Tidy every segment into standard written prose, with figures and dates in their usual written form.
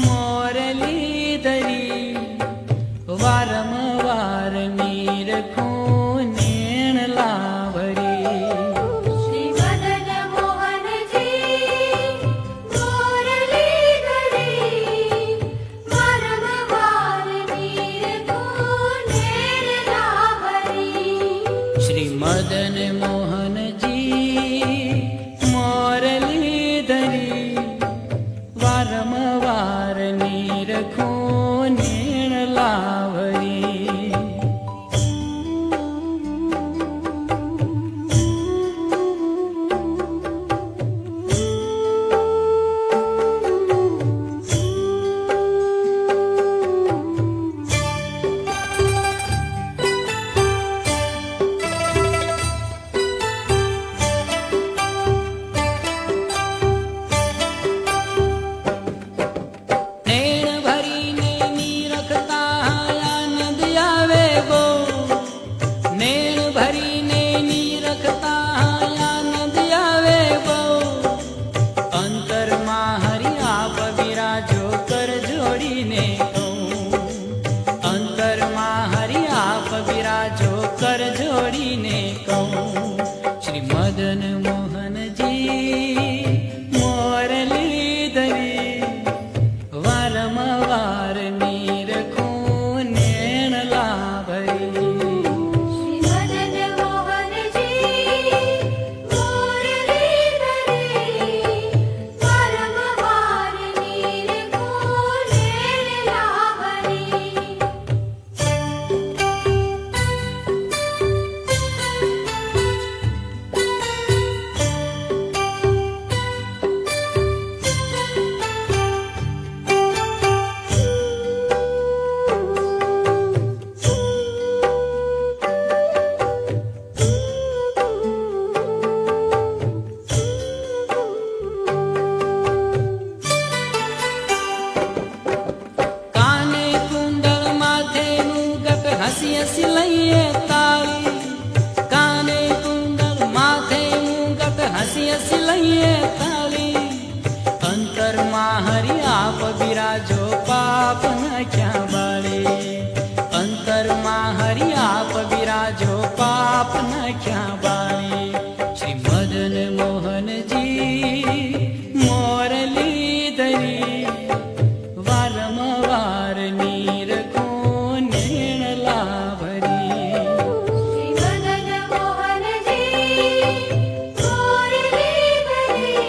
મોરલી ધરી વારંવાર નીરખું નેણ લાવરી. શ્રી મદન મોહનજી મોરલી ધરી વારંવાર નીરખું નેણ લાવરી. શ્રી મદન મોહનજી મોરલી ધરી વારંવાર નીરખું નેણ લાવરી. નેણ ભરીને નીરખતા આનંદ આવે ગો. નેણ ભરીને નીરખતા આનંદ આવે ગો. અંતરમાં હરિ આપ બિરાજો કર જોડીને કહું. અંતરમાં હરિ આપ બિરાજો કર જોડીને કહું. શ્રી મદન મોહનજી મોરલી ધરી વારંવાર નીરખું નેણ લાવરી. શ્રી મદન મોહનજી મોરલી ધરી વારંવાર નીરખું નેણ લાવરી. કાને કુંડળ માથે મુગટ હસી હસી લઈએ તાળી. કાને કુંડળ માથે મુગટ હસી હસી લઈએ તાળી. અંતરમાં હરિ આપ બિરાજો પાપ નાખ્યા બાળી. અંતરમાં હરિ આપ બિરાજો પાપ નાખ્યા બાળી. શ્રી મદન મોહનજી મોરલી ધરી વારંવાર નીરખું નેણ લાવરી. શ્રી મદન મોહનજી મોરલી ધરી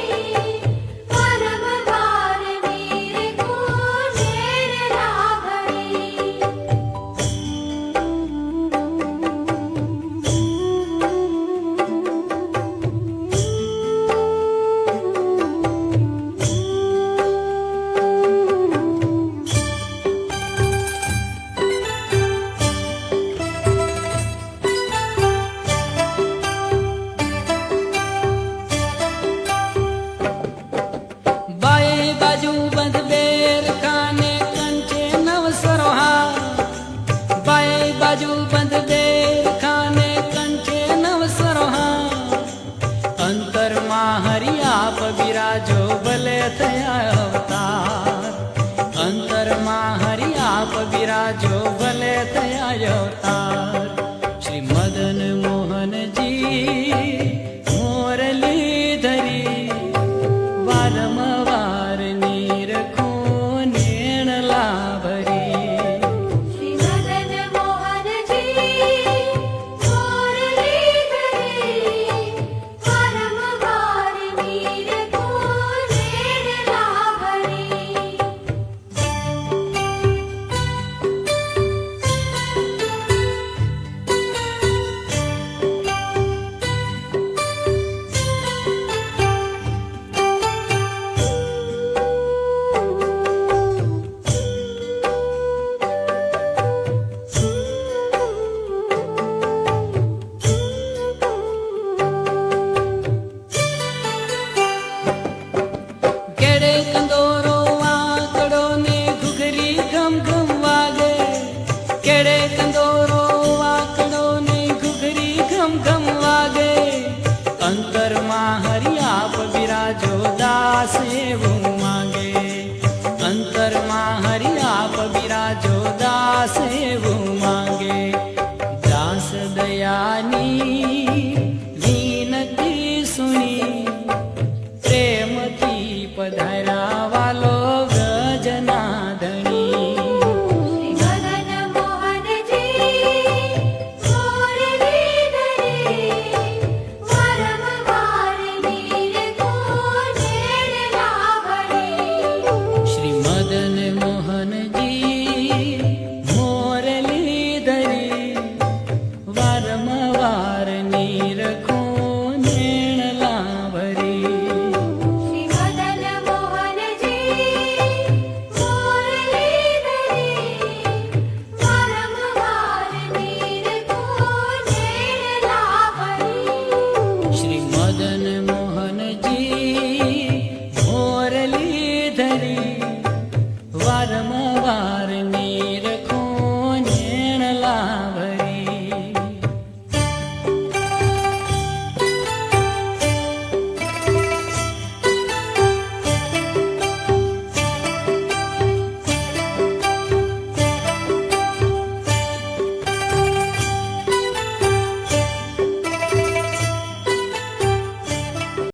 વારંવાર નીરખું નેણ લાવરી. બાએ બાજુ બંધ બેર ખાને કંઠે નવ સરોહા. બાએ બાજુ બંધ બેર ખાને કંઠે નવ સરોહા. અંતરમાં હરિ આપ બિરાજો ભલે થયા અવતાર. અંતરમાં હરિ આપ બિરાજો